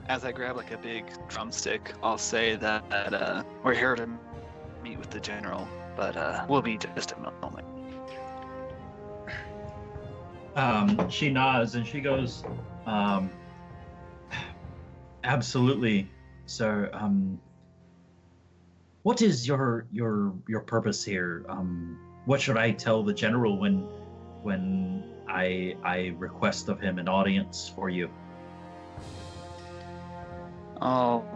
as I grab like a big drumstick, I'll say that we're here to meet with the general, but we'll be just a moment. She nods and she goes, absolutely, sir. What is your purpose here? What should I tell the general when I request of him an audience for you? I'll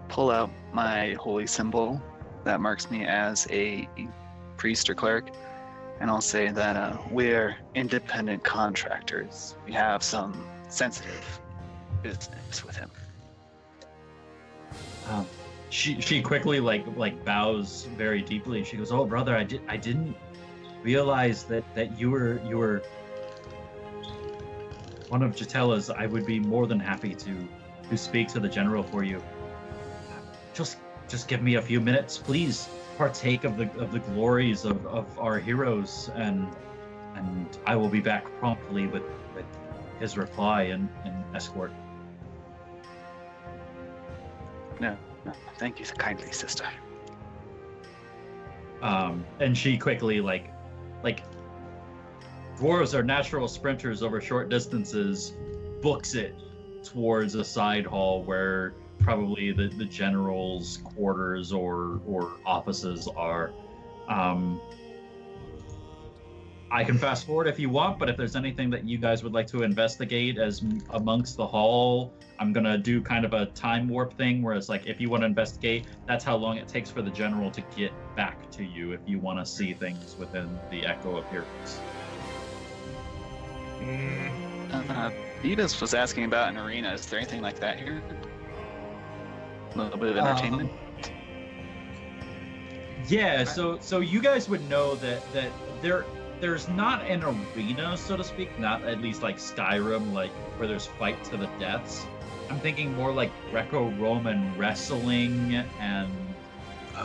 pull out my holy symbol that marks me as a priest or cleric, and I'll say that we're independent contractors. We have some sensitive business with him. She quickly like bows very deeply. She goes, "Oh, brother, I didn't realize that you were one of Jatella's. I would be more than happy to speak to the general for you. Just give me a few minutes, please. Partake of the glories of our heroes, and I will be back promptly with his reply and escort." No, thank you kindly, sister. And she quickly like dwarves are natural sprinters over short distances, books it towards a side hall where probably the general's quarters or offices are. I can fast forward if you want, but if there's anything that you guys would like to investigate as amongst the hall, I'm gonna do kind of a time warp thing where it's like, if you want to investigate, that's how long it takes for the general to get back to you if you want to see things within the echo appearance. Edith was asking about an arena. Is there anything like that here? A little bit of entertainment? Yeah, so you guys would know that there's not an arena, so to speak, not at least like Skyrim, like where there's fight to the deaths. I'm thinking more like Greco-Roman wrestling and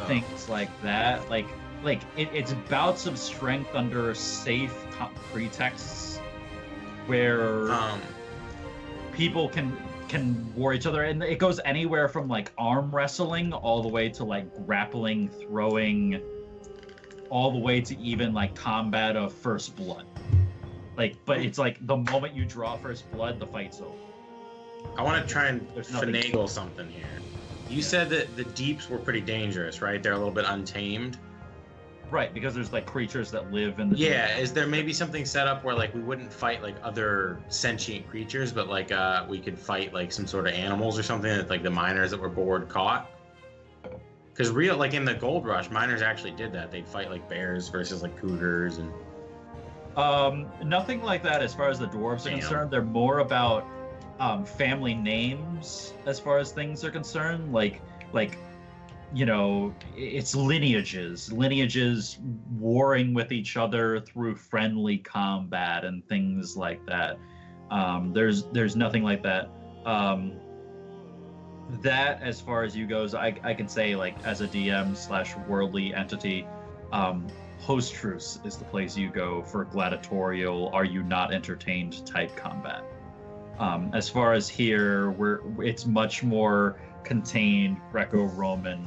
things like that. Like it's bouts of strength under safe pretexts where people can war each other, and it goes anywhere from like arm wrestling all the way to like grappling, throwing, all the way to even like combat of first blood. But it's like the moment you draw first blood, the fight's over. I want to try and finagle something here. You said that the deeps were pretty dangerous, right? They're a little bit untamed. Right, because there's like creatures that live in the deep. Is there maybe something set up where like we wouldn't fight like other sentient creatures, but like we could fight like some sort of animals or something that like the miners that were bored caught? Because like in the gold rush, miners actually did that. They'd fight like bears versus like cougars and. Nothing like that as far as the dwarves are concerned. They're more about family names as far as things are concerned. Like you know, it's lineages warring with each other through friendly combat and things like that. There's nothing like that. That, as far as you goes, I can say, like, as a DM / worldly entity, Host Truce is the place you go for gladiatorial, are you not entertained type combat. As far as here, it's much more contained Greco-Roman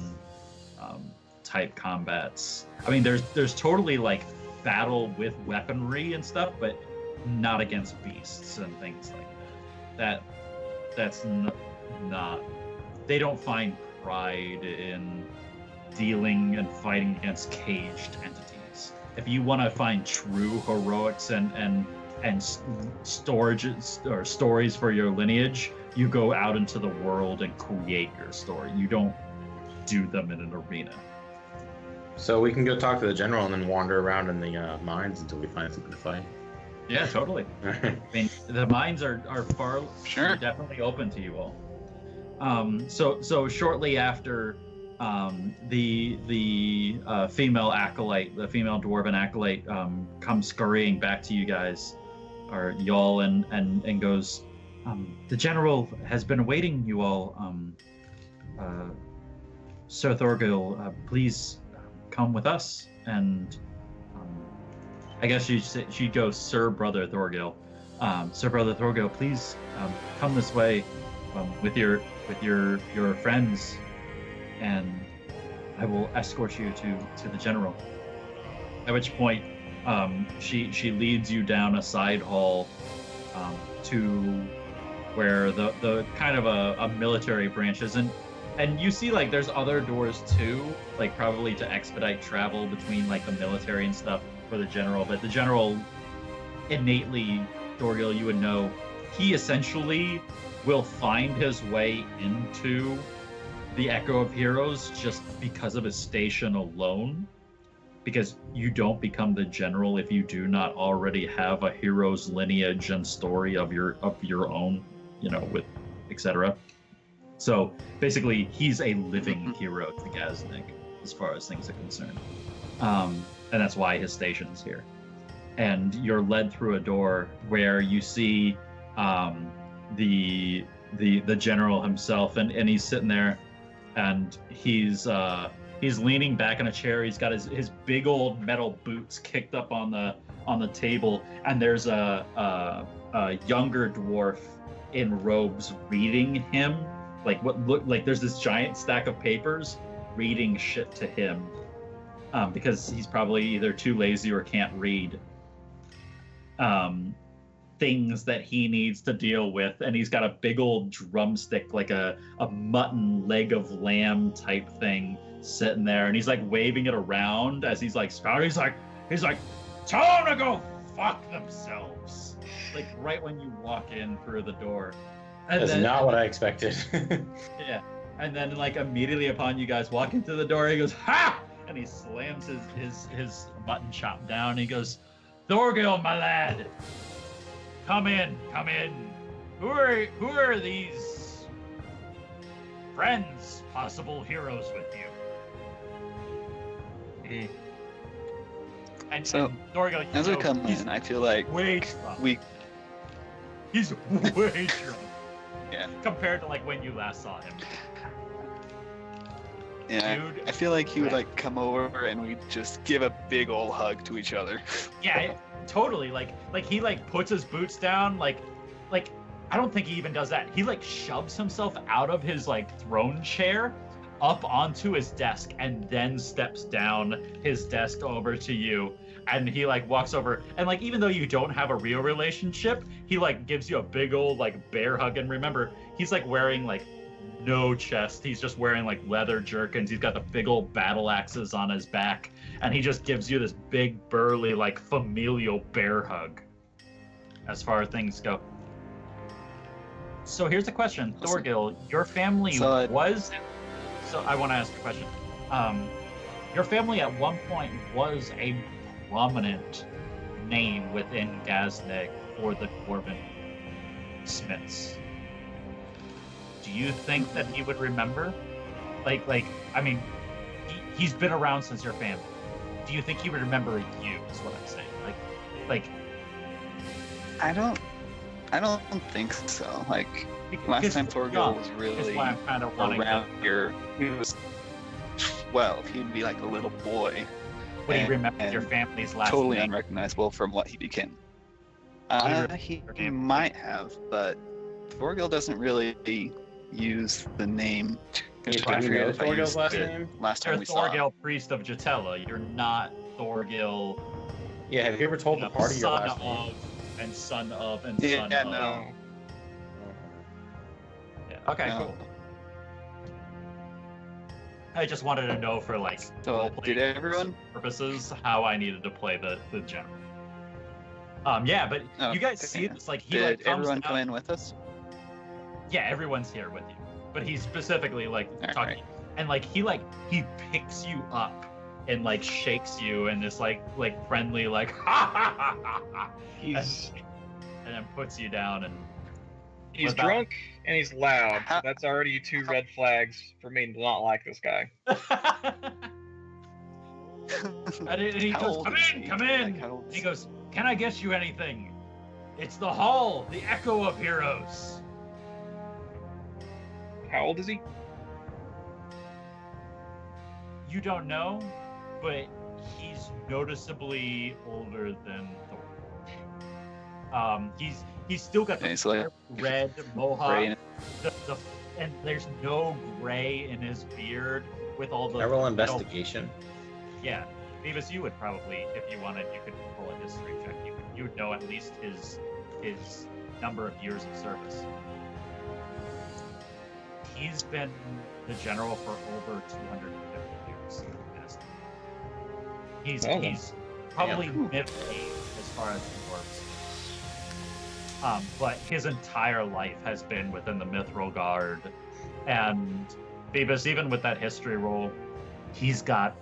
type combats. I mean, there's totally like battle with weaponry and stuff, but not against beasts and things like that. That's not. They don't find pride in dealing and fighting against caged entities. If you want to find true heroics and storages or stories for your lineage, you go out into the world and create your story. You don't do them in an arena. So we can go talk to the general and then wander around in the mines until we find something to fight. Yeah, totally. I mean, the mines are far definitely open to you all. So shortly after the female acolyte, the female dwarven acolyte, comes scurrying back to you guys, or y'all, and goes, the general has been awaiting you all. Sir Thorgil, please come with us. And I guess she goes, Sir Brother Thorgil. Sir Brother Thorgil, please come this way with your with your friends, and I will escort you to the general. At which point, she leads you down a side hall to where the kind of a military branch is, and you see like there's other doors too, like probably to expedite travel between like the military and stuff for the general. But the general, innately, Dorgil, you would know, he essentially will find his way into the Echo of Heroes just because of his station alone. Because you don't become the general if you do not already have a hero's lineage and story of your own, with etc. So basically, he's a living hero to Gaznik as far as things are concerned, and that's why his station is here. And you're led through a door where you see the general himself, and he's sitting there, and he's leaning back in a chair. He's got his big old metal boots kicked up on the table, and there's a younger dwarf in robes reading him, like what look like there's this giant stack of papers reading shit to him, because he's probably either too lazy or can't read. Things that he needs to deal with, and he's got a big old drumstick, like a mutton leg of lamb type thing, sitting there, and he's like waving it around as he's like spouting. He's like, tell them to go fuck themselves, like right when you walk in through the door. And That's not what I expected. Yeah, and then like immediately upon you guys walking through the door, he goes, ha! And he slams his mutton chop down. He goes, Thorgil, my lad, come in. Who are these friends, possible heroes with you? And So, Thorgil, as we come in, I feel like way drunk. He's way drunk. Yeah. Compared to like when you last saw him. Yeah, Dude. I feel like he would like come over and we'd just give a big old hug to each other. Yeah, totally. Like he like puts his boots down. Like I don't think he even does that. He like shoves himself out of his like throne chair up onto his desk and then steps down his desk over to you. And he like walks over, and like even though you don't have a real relationship, he like gives you a big old like bear hug. And remember, he's like wearing like no chest. He's just wearing like leather jerkins. He's got the big old battle axes on his back, and he just gives you this big burly like familial bear hug. As far as things go. So here's the question, Awesome. Thorgil, your family was. So I want to ask a question. Your family at one point was a prominent name within Gaznik or the Dwarven Smiths. Do you think that he would remember? Like, I mean, he's been around since your family. Do you think he would remember you? Is what I'm saying. Like. I don't think so. Like last time Thorgil was really why I'm kind of wanting around here. He was 12. He'd be like a little boy. Would he remember your family's last totally name? unrecognizable from what he became. He might have, but Thorgil doesn't really use the name. You I forget if I Thorgil's used last it name? last time You're we saw him. Thorgil, priest of Jatella. You're not Thorgil. Yeah, have you ever told the party your son last name? of and son of and Yeah, son of. no. Yeah. Okay, No. cool. I just wanted to know for like So role-playing did everyone? purposes how I needed to play the general. Yeah, but Oh, you guys okay. see this like he Did like comes everyone down- come in with us? Yeah, everyone's here with you, but he's specifically like All talking, right. and like he picks you up and like shakes you in this like friendly like ha ha ha ha ha, and then puts you down and He's What about- drunk and he's loud. How- So that's already two red flags for me to not like this guy. and he How goes, old come is in, he? come in. Like, how old And is he goes, can I get you anything? It's the hall, the echo of heroes. How old is he? You don't know, but he's noticeably older than Thor. He's still got the Okay, so like red mohawk, Brain. the and there's no gray in his beard with all the. I roll metal- investigation. Yeah, Beavis, you would probably, if you wanted, you could roll a history check. You would know at least his number of years of service. He's been the general for over 250 years. He's probably mid-age as far as dwarves. But his entire life has been within the Mithril Guard. And Beavis, even with that history roll, he's got,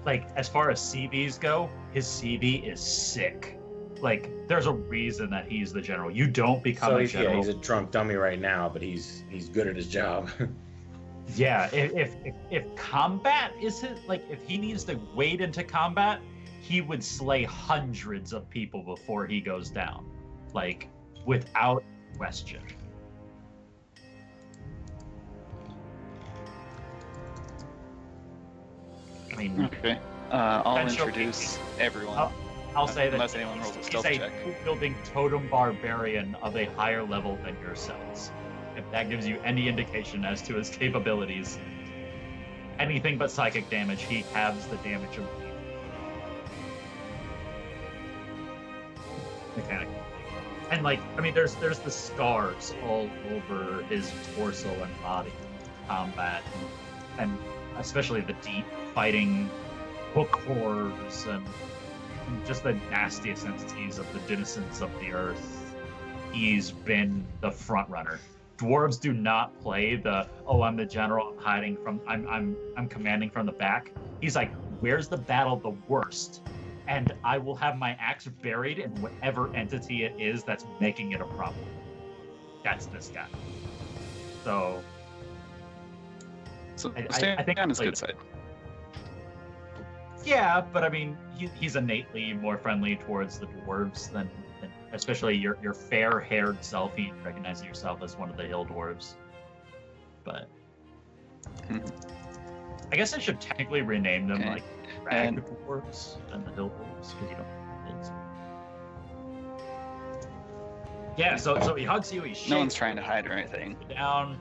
like, as far as CVs go, his CV is sick. Like, there's a reason that he's the general. You don't become a general. Yeah, he's a drunk dummy right now, but he's good at his job. Yeah, if combat is his, like, if he needs to wade into combat, he would slay hundreds of people before he goes down, like, without question. I mean, Okay. I'll Potential- introduce everyone. I'll say that Unless anyone rolls a he's stealth a check. building totem barbarian of a higher level than yourselves. If that gives you any indication as to his capabilities, anything but psychic damage, he halves the damage of mechanic. And, like, I mean, there's the scars all over his torso and body, combat, and especially the deep fighting hook horrors and just the nastiest entities of the denizens of the earth. He's been the front runner. Dwarves do not play the, oh, I'm the general, I'm hiding from, I'm commanding from the back. He's like, where's the battle the worst? And I will have my axe buried in whatever entity it is that's making it a problem. That's this guy. So I think on his good side. Yeah, but I mean, he's innately more friendly towards the dwarves than especially your fair-haired self. He recognizes yourself as one of the hill dwarves. But I guess I should technically rename them like rag dwarves and the hill dwarves because you don't hills. Yeah, so he hugs you. He shakes No one's trying to hide or anything. you down,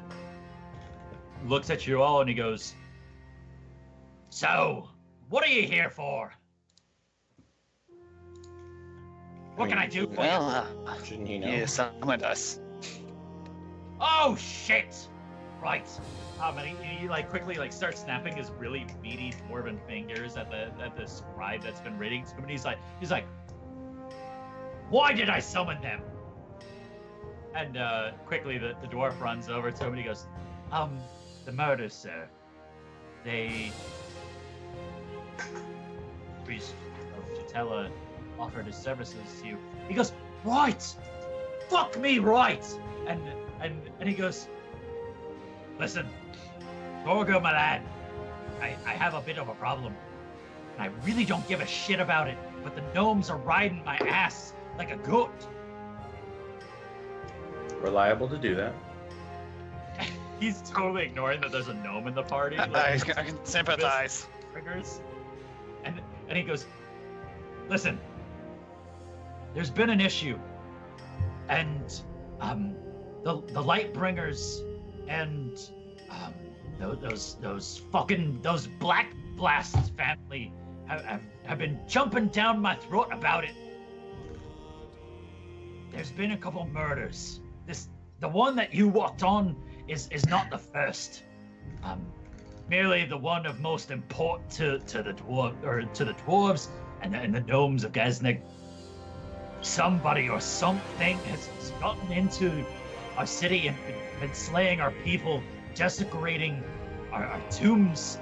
looks at you all, and he goes, "So, what are you here for? What can I do for you?" Well, Shouldn't he know? you summoned us. Oh shit! Right. And he like quickly like starts snapping his really meaty dwarven fingers at the scribe that's been reading to him, and he's like, "Why did I summon them?" And quickly the dwarf runs over to him and he goes, "The murders, sir. They priest of Tutela offered his services to you." He goes, "Right! Fuck me right!" And he goes, "Listen, Gorgo, my lad, I have a bit of a problem. And I really don't give a shit about it, but the gnomes are riding my ass like a goat." Reliable to do that. He's totally ignoring that there's a gnome in the party. I can sympathize. Triggers. And he goes, "Listen, there's been an issue, and the Lightbringers and those Black Blast family have been jumping down my throat about it. There's been a couple murders. The one that you walked on is not the first. Merely the one of most import to the dwarves and the gnomes of Gaznig. Somebody or something has gotten into our city and been slaying our people, desecrating our tombs.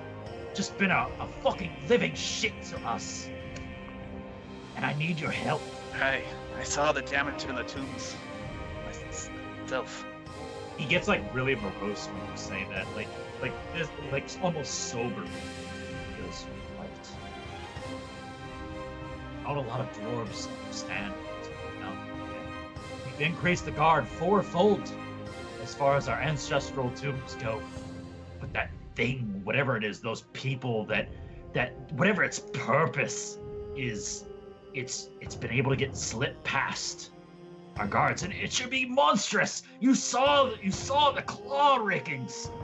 Just been a fucking living shit to us. And I need your help." I saw the damage in the tombs myself. He gets like really morose when you say that, like this, like almost sober. He goes, "Right. Not a lot of dwarves understand. We've increased the guard fourfold as far as our ancestral tombs go. But that thing, whatever it is, those people that whatever its purpose is, it's been able to get slipped past. Our guards, and it should be monstrous. You saw the claw rakings.